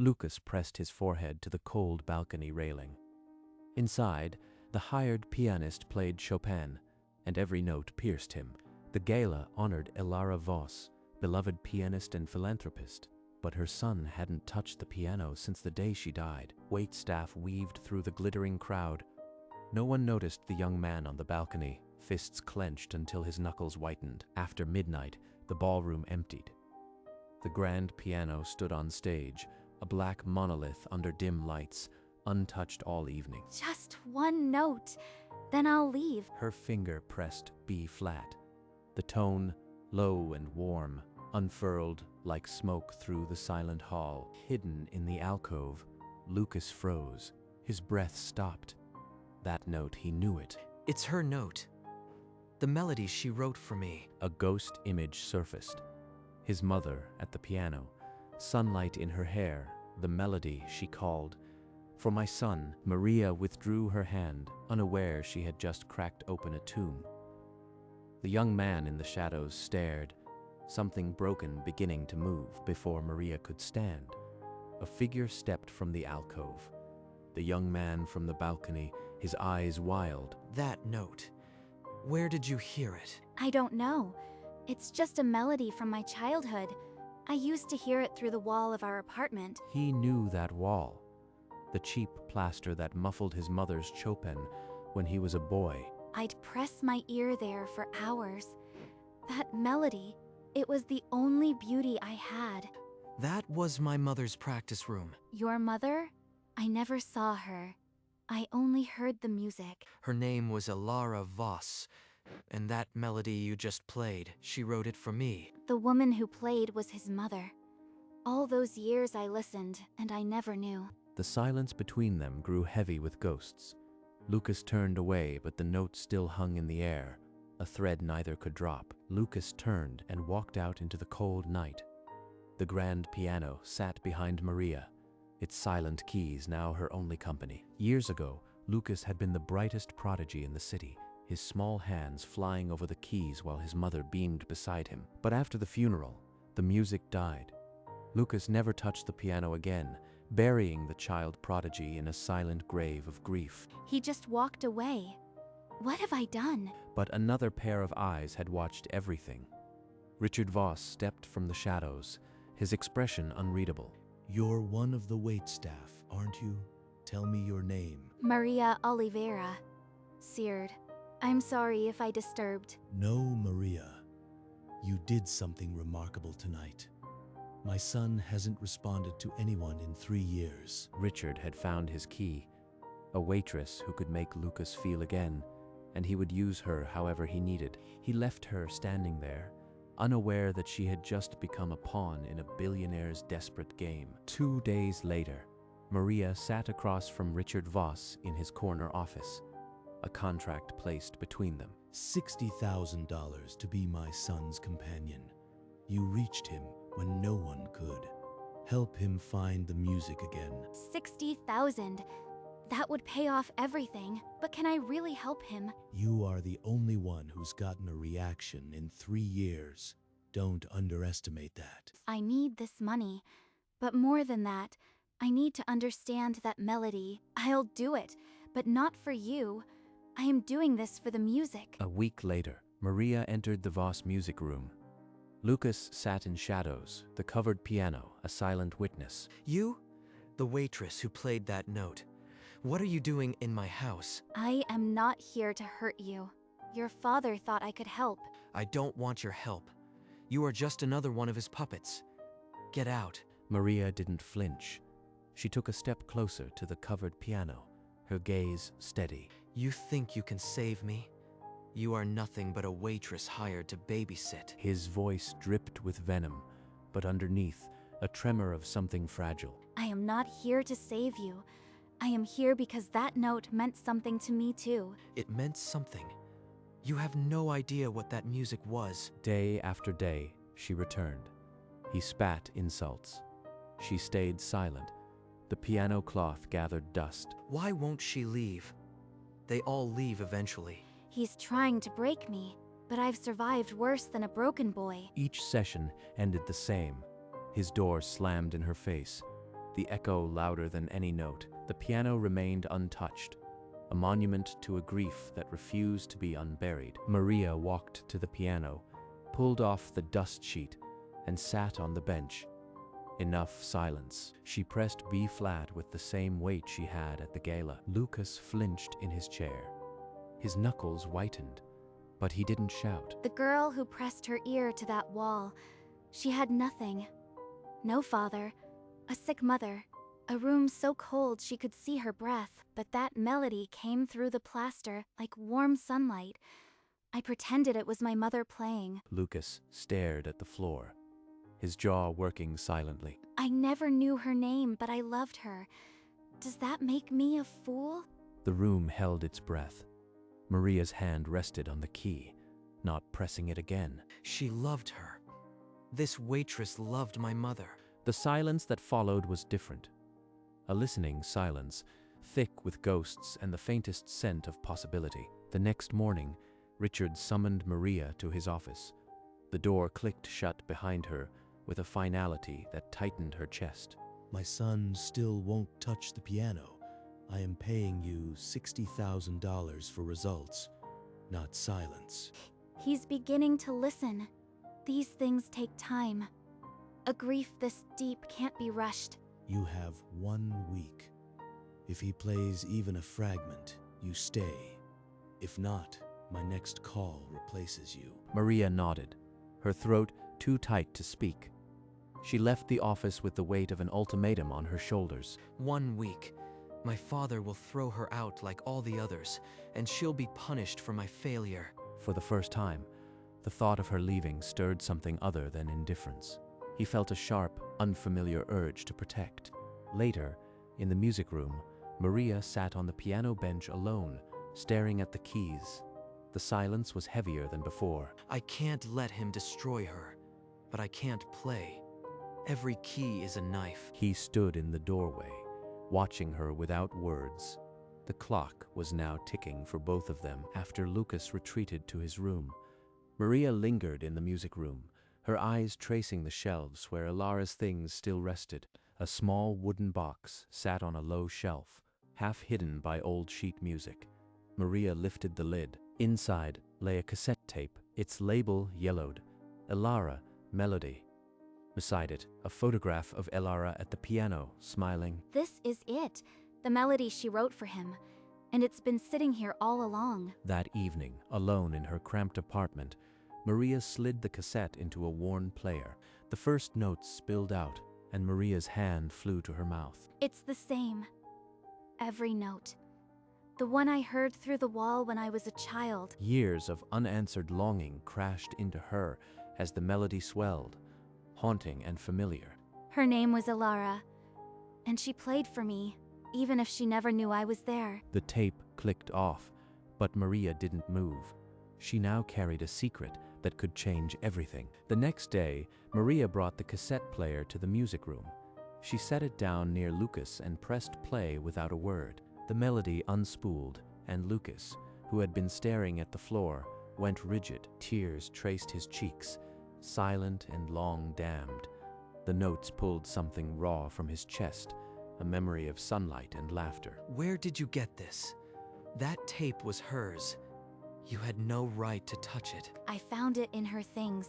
Lucas pressed his forehead to the cold balcony railing. Inside, the hired pianist played Chopin, and every note pierced him. The gala honored Elara Voss, beloved pianist and philanthropist, but her son hadn't touched the piano since the day she died. Waitstaff weaved through the glittering crowd. No one noticed the young man on the balcony, fists clenched until his knuckles whitened. After midnight, the ballroom emptied. The grand piano stood on stage, a black monolith under dim lights, untouched all evening. Just one note, then I'll leave. Her finger pressed B flat. The tone, low and warm, unfurled like smoke through the silent hall. Hidden in the alcove, Lucas froze. His breath stopped. That note, he knew it. It's her note. The melody she wrote for me. A ghost image surfaced. His mother at the piano, sunlight in her hair, the melody she called. For my son. Maria withdrew her hand, unaware she had just cracked open a tomb. The young man in the shadows stared, something broken beginning to move. Before Maria could stand, a figure stepped from the alcove. The young man from the balcony, his eyes wild. That note. Where did you hear it? I don't know. It's just a melody from my childhood. I used to hear it through the wall of our apartment. He knew that wall. The cheap plaster that muffled his mother's Chopin when he was a boy. I'd press my ear there for hours. That melody, it was the only beauty I had. That was my mother's practice room. Your mother? I never saw her. I only heard the music. Her name was Elara Voss, and that melody you just played, she wrote it for me. The woman who played was his mother. All those years I listened, and I never knew. The silence between them grew heavy with ghosts. Lucas turned away, but the note still hung in the air, a thread neither could drop. Lucas turned and walked out into the cold night. The grand piano sat behind Maria, its silent keys now her only company. Years ago, Lucas had been the brightest prodigy in the city, his small hands flying over the keys while his mother beamed beside him. But after the funeral, the music died. Lucas never touched the piano again, burying the child prodigy in a silent grave of grief. He just walked away. What have I done? But another pair of eyes had watched everything. Richard Voss stepped from the shadows, his expression unreadable. You're one of the waitstaff, aren't you? Tell me your name. Maria Oliveira. Seared. I'm sorry if I disturbed. No, Maria. You did something remarkable tonight. My son hasn't responded to anyone in 3 years. Richard had found his key, a waitress who could make Lucas feel again, and he would use her however he needed. He left her standing there, unaware that she had just become a pawn in a billionaire's desperate game. 2 days later, Maria sat across from Richard Voss in his corner office, a contract placed between them. $60,000 to be my son's companion. You reached him when no one could. Help him find the music again. 60,000. That would pay off everything, but can I really help him? You are the only one who's gotten a reaction in 3 years. Don't underestimate that. I need this money, but more than that, I need to understand that melody. I'll do it, but not for you. I am doing this for the music. A week later, Maria entered the Voss music room. Lucas sat in shadows, the covered piano, a silent witness. You? The waitress who played that note. What are you doing in my house? I am not here to hurt you. Your father thought I could help. I don't want your help. You are just another one of his puppets. Get out. Maria didn't flinch. She took a step closer to the covered piano, her gaze steady. You think you can save me? You are nothing but a waitress hired to babysit. His voice dripped with venom, but underneath, a tremor of something fragile. I am not here to save you. I am here because that note meant something to me too. It meant something. You have no idea what that music was. Day after day, she returned. He spat insults. She stayed silent. The piano cloth gathered dust. Why won't she leave? They all leave eventually. He's trying to break me, but I've survived worse than a broken boy. Each session ended the same. His door slammed in her face. the echo louder than any note. The piano remained untouched, a monument to a grief that refused to be unburied. Maria walked to the piano, pulled off the dust sheet, and sat on the bench. Enough silence. She pressed B flat with the same weight she had at the gala. Lucas flinched in his chair. His knuckles whitened, but he didn't shout. The girl who pressed her ear to that wall, she had nothing. No father, a sick mother, a room so cold she could see her breath, but that melody came through the plaster like warm sunlight. I pretended it was my mother playing. Lucas stared at the floor, his jaw working silently. I never knew her name, but I loved her. Does that make me a fool? The room held its breath. Maria's hand rested on the key, not pressing it again. She loved her. This waitress loved my mother. The silence that followed was different. A listening silence, thick with ghosts and the faintest scent of possibility. The next morning, Richard summoned Maria to his office. The door clicked shut behind her with a finality that tightened her chest. My son still won't touch the piano. I am paying you $60,000 for results, not silence. He's beginning to listen. These things take time. A grief this deep can't be rushed. You have 1 week. If he plays even a fragment, you stay. If not, my next call replaces you. Maria nodded, her throat too tight to speak. She left the office with the weight of an ultimatum on her shoulders. 1 week. My father will throw her out like all the others, and she'll be punished for my failure. For the first time, the thought of her leaving stirred something other than indifference. He felt a sharp, unfamiliar urge to protect. Later, in the music room, Maria sat on the piano bench alone, staring at the keys. The silence was heavier than before. I can't let him destroy her, but I can't play. Every key is a knife. He stood in the doorway, watching her without words. The clock was now ticking for both of them after Lucas retreated to his room. Maria lingered in the music room, her eyes tracing the shelves where Ilara's things still rested. A small wooden box sat on a low shelf, half hidden by old sheet music. Maria lifted the lid. Inside lay a cassette tape, its label yellowed. Ilara, Melody. Beside it, a photograph of Ilara at the piano, smiling. This is it, the melody she wrote for him. And it's been sitting here all along. That evening, alone in her cramped apartment, Maria slid the cassette into a worn player. The first notes spilled out, and Maria's hand flew to her mouth. It's the same. Every note. The one I heard through the wall when I was a child. Years of unanswered longing crashed into her as the melody swelled, haunting and familiar. Her name was Ilara, and she played for me, even if she never knew I was there. The tape clicked off, but Maria didn't move. She now carried a secret that could change everything. The next day, Maria brought the cassette player to the music room. She set it down near Lucas and pressed play without a word. The melody unspooled, and Lucas, who had been staring at the floor, went rigid. Tears traced his cheeks, silent and long dammed. The notes pulled something raw from his chest, a memory of sunlight and laughter. Where did you get this? That tape was hers. You had no right to touch it. I found it in her things.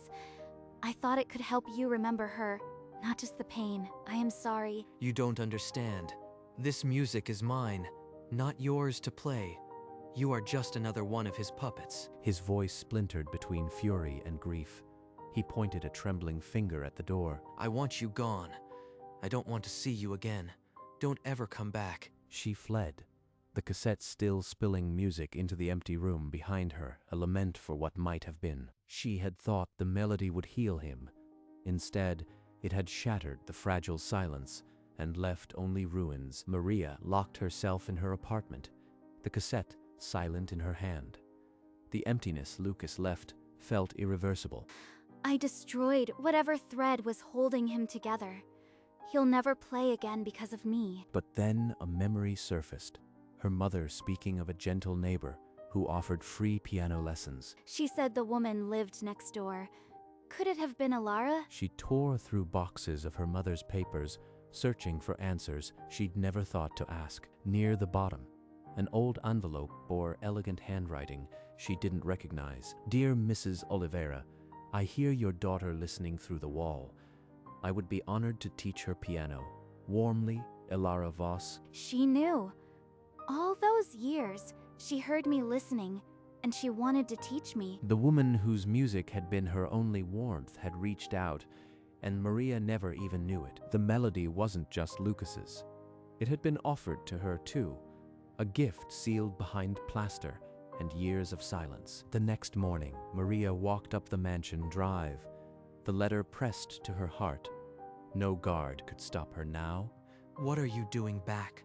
I thought it could help you remember her, not just the pain. I am sorry. You don't understand. This music is mine, not yours to play. You are just another one of his puppets. His voice splintered between fury and grief. He pointed a trembling finger at the door. I want you gone. I don't want to see you again. Don't ever come back. She fled, the cassette still spilling music into the empty room behind her, a lament for what might have been. She had thought the melody would heal him. Instead, it had shattered the fragile silence and left only ruins. Maria locked herself in her apartment, the cassette silent in her hand. The emptiness Lucas left felt irreversible. I destroyed whatever thread was holding him together. He'll never play again because of me. But then a memory surfaced, her mother speaking of a gentle neighbor who offered free piano lessons. She said the woman lived next door. Could it have been Ilara? She tore through boxes of her mother's papers, searching for answers she'd never thought to ask. Near the bottom, an old envelope bore elegant handwriting she didn't recognize. "Dear Mrs. Oliveira, I hear your daughter listening through the wall. I would be honored to teach her piano. Warmly, Elara Voss." She knew. All those years, she heard me listening, and she wanted to teach me. The woman whose music had been her only warmth had reached out, and Maria never even knew it. The melody wasn't just Lucas's. It had been offered to her too, a gift sealed behind plaster and years of silence. The next morning, Maria walked up the mansion drive, the letter pressed to her heart. No guard could stop her now. What are you doing back?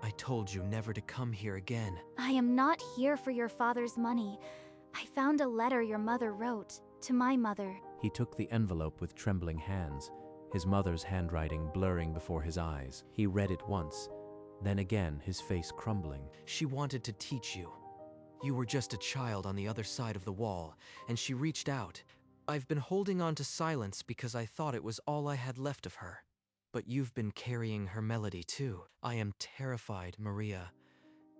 I told you never to come here again. I am not here for your father's money. I found a letter your mother wrote to my mother. He took the envelope with trembling hands, his mother's handwriting blurring before his eyes. He read it once, then again, his face crumbling. She wanted to teach you. You were just a child on the other side of the wall, and she reached out. I've been holding on to silence because I thought it was all I had left of her. But you've been carrying her melody too. I am terrified, Maria.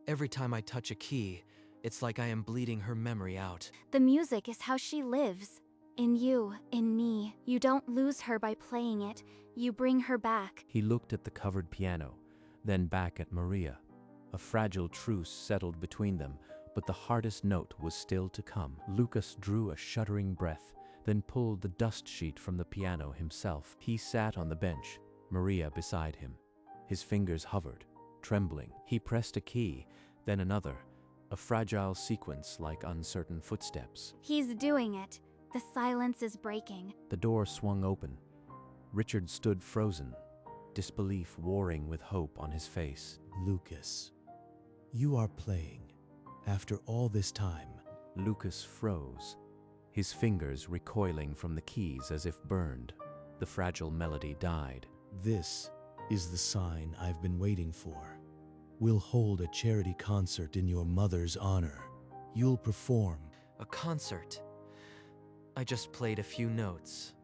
Every time I touch a key, it's like I am bleeding her memory out. The music is how she lives. In you, in me. You don't lose her by playing it. You bring her back. He looked at the covered piano, then back at Maria. A fragile truce settled between them, but the hardest note was still to come. Lucas drew a shuddering breath, then pulled the dust sheet from the piano himself. He sat on the bench, Maria beside him. His fingers hovered, trembling. He pressed a key, then another, a fragile sequence like uncertain footsteps. He's doing it. The silence is breaking. The door swung open. Richard stood frozen, disbelief warring with hope on his face. Lucas, you are playing. After all this time. Lucas froze, his fingers recoiling from the keys as if burned. The fragile melody died. This is the sign I've been waiting for. We'll hold a charity concert in your mother's honor. You'll perform. A concert? I just played a few notes.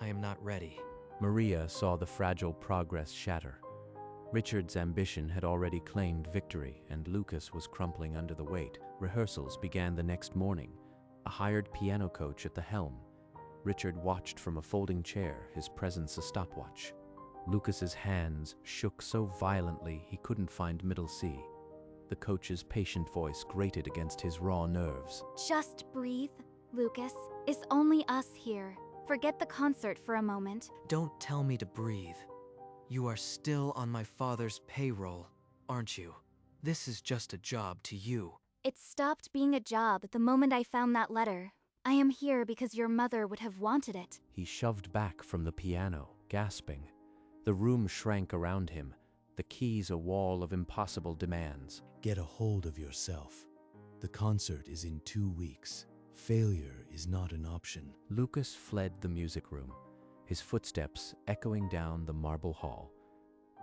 I am not ready. Maria saw the fragile progress shatter. Richard's ambition had already claimed victory, and Lucas was crumpling under the weight. Rehearsals began the next morning, a hired piano coach at the helm. Richard watched from a folding chair, his presence a stopwatch. Lucas's hands shook so violently he couldn't find middle C. The coach's patient voice grated against his raw nerves. Just breathe, Lucas. It's only us here. Forget the concert for a moment. Don't tell me to breathe. You are still on my father's payroll, aren't you? This is just a job to you. It stopped being a job the moment I found that letter. I am here because your mother would have wanted it. He shoved back from the piano, gasping. The room shrank around him, the keys a wall of impossible demands. Get a hold of yourself. The concert is in 2 weeks. Failure is not an option. Lucas fled the music room, his footsteps echoing down the marble hall.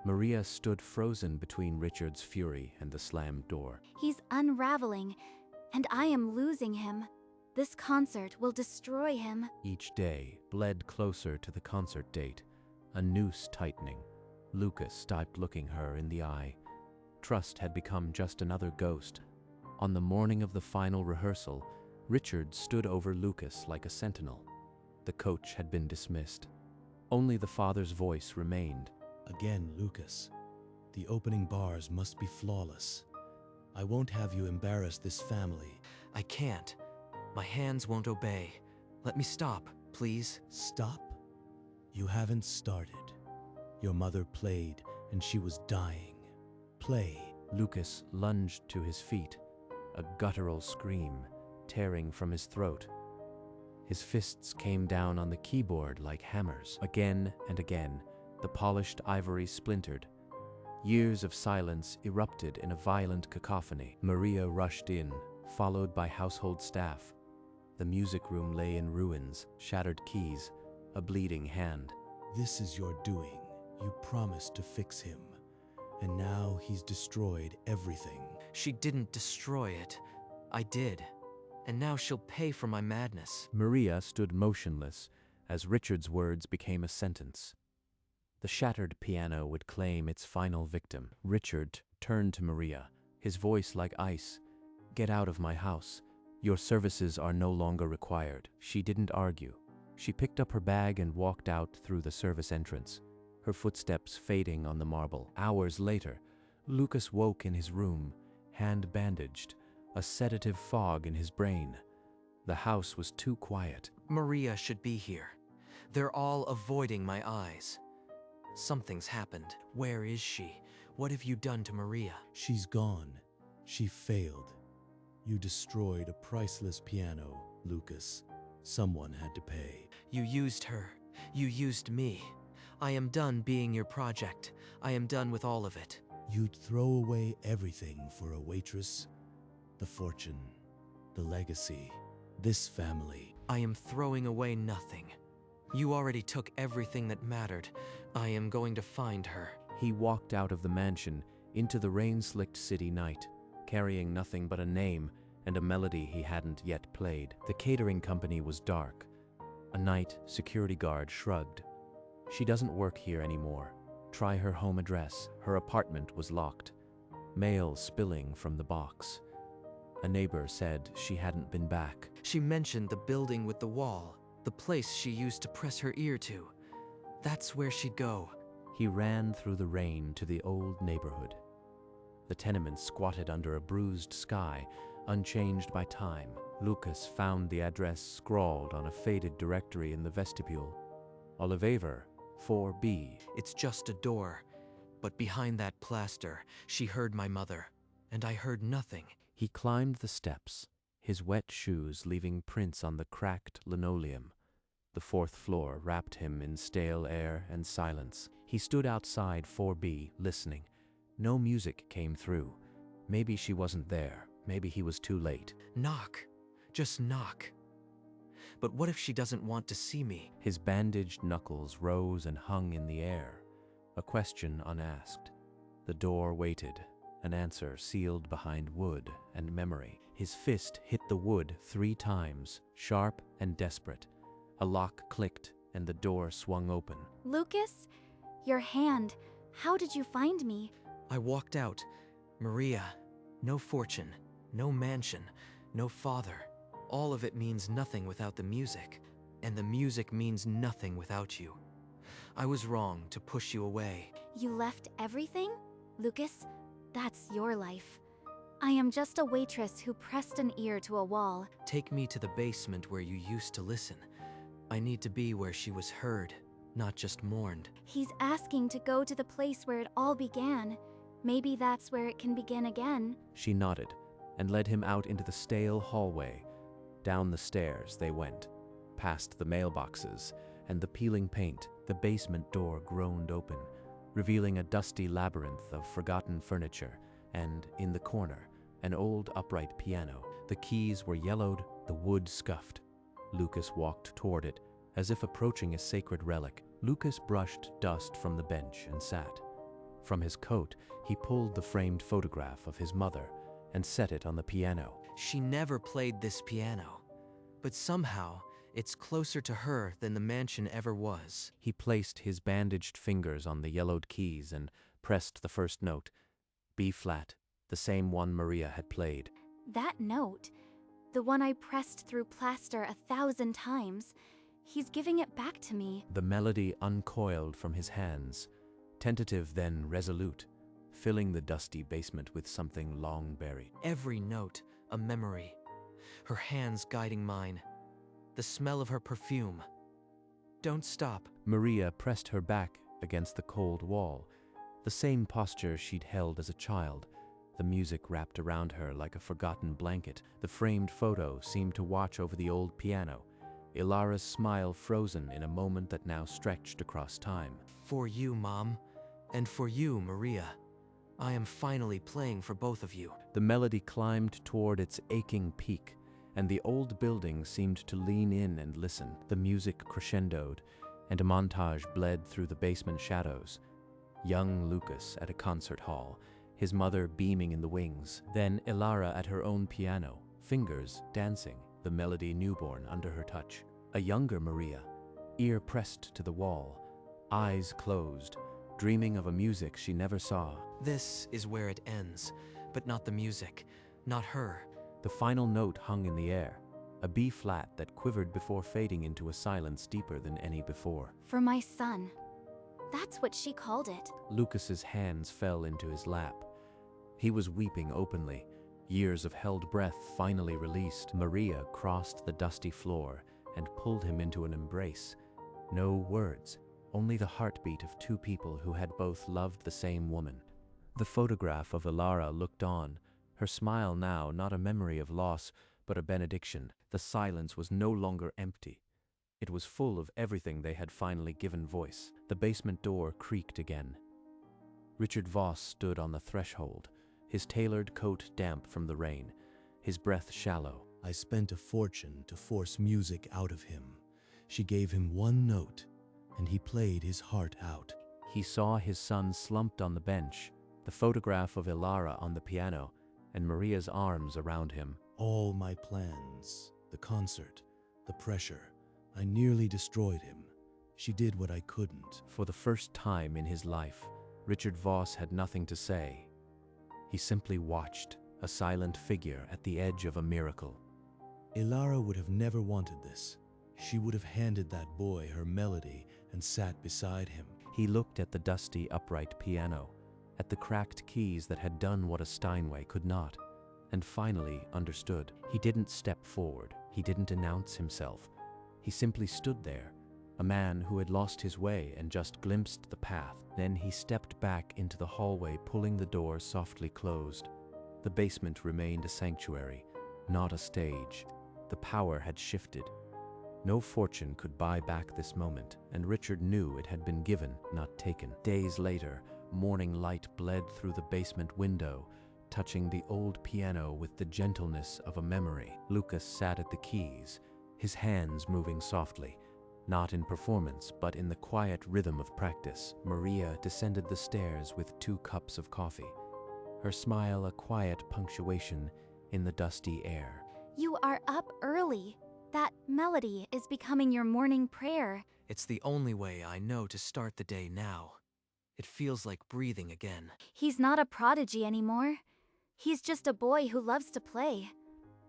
Maria stood frozen between Richard's fury and the slammed door. He's unraveling, and I am losing him. This concert will destroy him. Each day bled closer to the concert date, a noose tightening. Lucas stopped looking her in the eye. Trust had become just another ghost. On the morning of the final rehearsal, Richard stood over Lucas like a sentinel. The coach had been dismissed. Only the father's voice remained. Again, Lucas. The opening bars must be flawless. I won't have you embarrass this family. I can't. My hands won't obey. Let me stop, please. Stop? You haven't started. Your mother played, and she was dying. Play. Lucas lunged to his feet, a guttural scream tearing from his throat. His fists came down on the keyboard like hammers. Again and again, the polished ivory splintered. Years of silence erupted in a violent cacophony. Maria rushed in, followed by household staff. The music room lay in ruins, shattered keys, a bleeding hand. This is your doing. You promised to fix him. And now he's destroyed everything. She didn't destroy it. I did. And now she'll pay for my madness. Maria stood motionless as Richard's words became a sentence. The shattered piano would claim its final victim. Richard turned to Maria, his voice like ice. "Get out of my house. Your services are no longer required." She didn't argue. She picked up her bag and walked out through the service entrance, her footsteps fading on the marble. Hours later, Lucas woke in his room, hand bandaged, a sedative fog in his brain. The house was too quiet. Maria should be here. They're all avoiding my eyes. Something's happened. Where is she? What have you done to Maria? She's gone. She failed. You destroyed a priceless piano, Lucas. Someone had to pay. You used her. You used me. I am done being your project. I am done with all of it. You'd throw away everything for a waitress? The fortune, the legacy, this family. I am throwing away nothing. You already took everything that mattered. I am going to find her. He walked out of the mansion into the rain-slicked city night, carrying nothing but a name and a melody he hadn't yet played. The catering company was dark. A night security guard shrugged. "She doesn't work here anymore. Try her home address." Her apartment was locked, mail spilling from the box. A neighbor said she hadn't been back. She mentioned the building with the wall, the place she used to press her ear to. That's where she'd go. He ran through the rain to the old neighborhood. The tenements squatted under a bruised sky, unchanged by time. Lucas found the address scrawled on a faded directory in the vestibule. Olivever, 4B. It's just a door. But behind that plaster, she heard my mother. And I heard nothing. He climbed the steps, his wet shoes leaving prints on the cracked linoleum. The fourth floor wrapped him in stale air and silence. He stood outside 4B, listening. No music came through. Maybe she wasn't there. Maybe he was too late. Knock. Just knock. But what if she doesn't want to see me? His bandaged knuckles rose and hung in the air, a question unasked. The door waited, an answer sealed behind wood and memory. His fist hit the wood 3 times, sharp and desperate. A lock clicked and the door swung open. Lucas, your hand. How did you find me? I walked out. Maria, no fortune, no mansion, no father. All of it means nothing without the music, and the music means nothing without you. I was wrong to push you away. You left everything? Lucas, that's your life. I am just a waitress who pressed an ear to a wall. Take me to the basement where you used to listen. I need to be where she was heard, not just mourned. He's asking to go to the place where it all began. Maybe that's where it can begin again. She nodded and led him out into the stale hallway. Down the stairs they went, past the mailboxes and the peeling paint. The basement door groaned open, revealing a dusty labyrinth of forgotten furniture, and, in the corner, an old upright piano. The keys were yellowed, the wood scuffed. Lucas walked toward it, as if approaching a sacred relic. Lucas brushed dust from the bench and sat. From his coat, he pulled the framed photograph of his mother and set it on the piano. She never played this piano, but somehow it's closer to her than the mansion ever was. He placed his bandaged fingers on the yellowed keys and pressed the first note, B flat, the same one Maria had played. That note, the one I pressed through plaster 1,000 times, he's giving it back to me. The melody uncoiled from his hands, tentative then resolute, filling the dusty basement with something long buried. Every note, a memory. Her hands guiding mine. The smell of her perfume. Don't stop. Maria pressed her back against the cold wall, the same posture she'd held as a child. The music wrapped around her like a forgotten blanket. The framed photo seemed to watch over the old piano, Ilara's smile frozen in a moment that now stretched across time. For you, Mom, and for you, Maria. I am finally playing for both of you. The melody climbed toward its aching peak, and the old building seemed to lean in and listen. The music crescendoed, and a montage bled through the basement shadows. Young Lucas at a concert hall, his mother beaming in the wings. Then Ilara at her own piano, fingers dancing, the melody newborn under her touch. A younger Maria, ear pressed to the wall, eyes closed, dreaming of a music she never saw. This is where it ends, but not the music, not her. The final note hung in the air, a B flat that quivered before fading into a silence deeper than any before. For my son. That's what she called it. Lucas's hands fell into his lap. He was weeping openly. Years of held breath finally released. Maria crossed the dusty floor and pulled him into an embrace. No words, only the heartbeat of two people who had both loved the same woman. The photograph of Ilara looked on, her smile now not a memory of loss, but a benediction. The silence was no longer empty. It was full of everything they had finally given voice. The basement door creaked again. Richard Voss stood on the threshold, his tailored coat damp from the rain, his breath shallow. I spent a fortune to force music out of him. She gave him one note, and he played his heart out. He saw his son slumped on the bench, the photograph of Ilara on the piano, and Maria's arms around him. All my plans, the concert, the pressure, I nearly destroyed him. She did what I couldn't. For the first time in his life, Richard Voss had nothing to say. He simply watched, a silent figure at the edge of a miracle. Ilara would have never wanted this. She would have handed that boy her melody and sat beside him. He looked at the dusty, upright piano, at the cracked keys that had done what a Steinway could not, and finally understood. He didn't step forward. He didn't announce himself. He simply stood there, a man who had lost his way and just glimpsed the path. Then he stepped back into the hallway, pulling the door softly closed. The basement remained a sanctuary, not a stage. The power had shifted. No fortune could buy back this moment, and Richard knew it had been given, not taken. Days later, morning light bled through the basement window, touching the old piano with the gentleness of a memory. Lucas sat at the keys, his hands moving softly, not in performance, but in the quiet rhythm of practice. Maria descended the stairs with 2 cups of coffee, her smile a quiet punctuation in the dusty air. You are up early. That melody is becoming your morning prayer. It's the only way I know to start the day now. It feels like breathing again. He's not a prodigy anymore. He's just a boy who loves to play.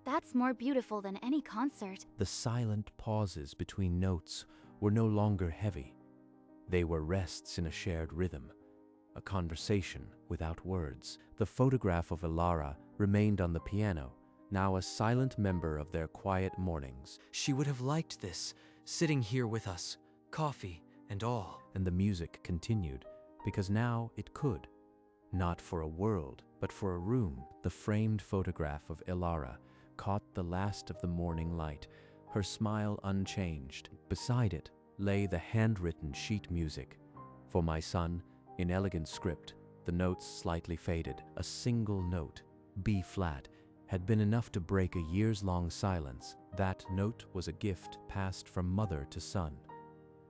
That's more beautiful than any concert. The silent pauses between notes were no longer heavy. They were rests in a shared rhythm, a conversation without words. The photograph of Ilara remained on the piano, now a silent member of their quiet mornings. She would have liked this, sitting here with us, coffee and all. And the music continued, because now it could. Not for a world, but for a room. The framed photograph of Ilara caught the last of the morning light, her smile unchanged. Beside it lay the handwritten sheet music. For my son, in elegant script, the notes slightly faded. A single note, B flat, had been enough to break a years-long silence. That note was a gift passed from mother to son,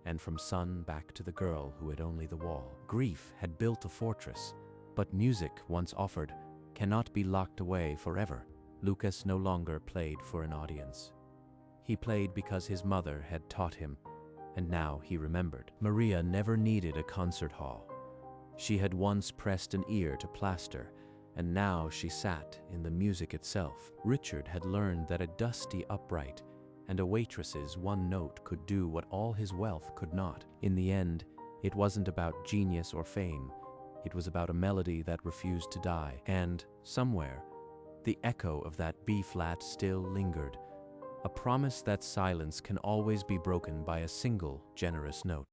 and from son back to the girl who had only the wall. Grief had built a fortress, but music, once offered, cannot be locked away forever. Lucas no longer played for an audience. He played because his mother had taught him, and now he remembered. Maria never needed a concert hall. She had once pressed an ear to plaster, and now she sat in the music itself. Richard had learned that a dusty upright and a waitress's one note could do what all his wealth could not. In the end, it wasn't about genius or fame. It was about a melody that refused to die. And, somewhere, the echo of that B-flat still lingered, a promise that silence can always be broken by a single generous note.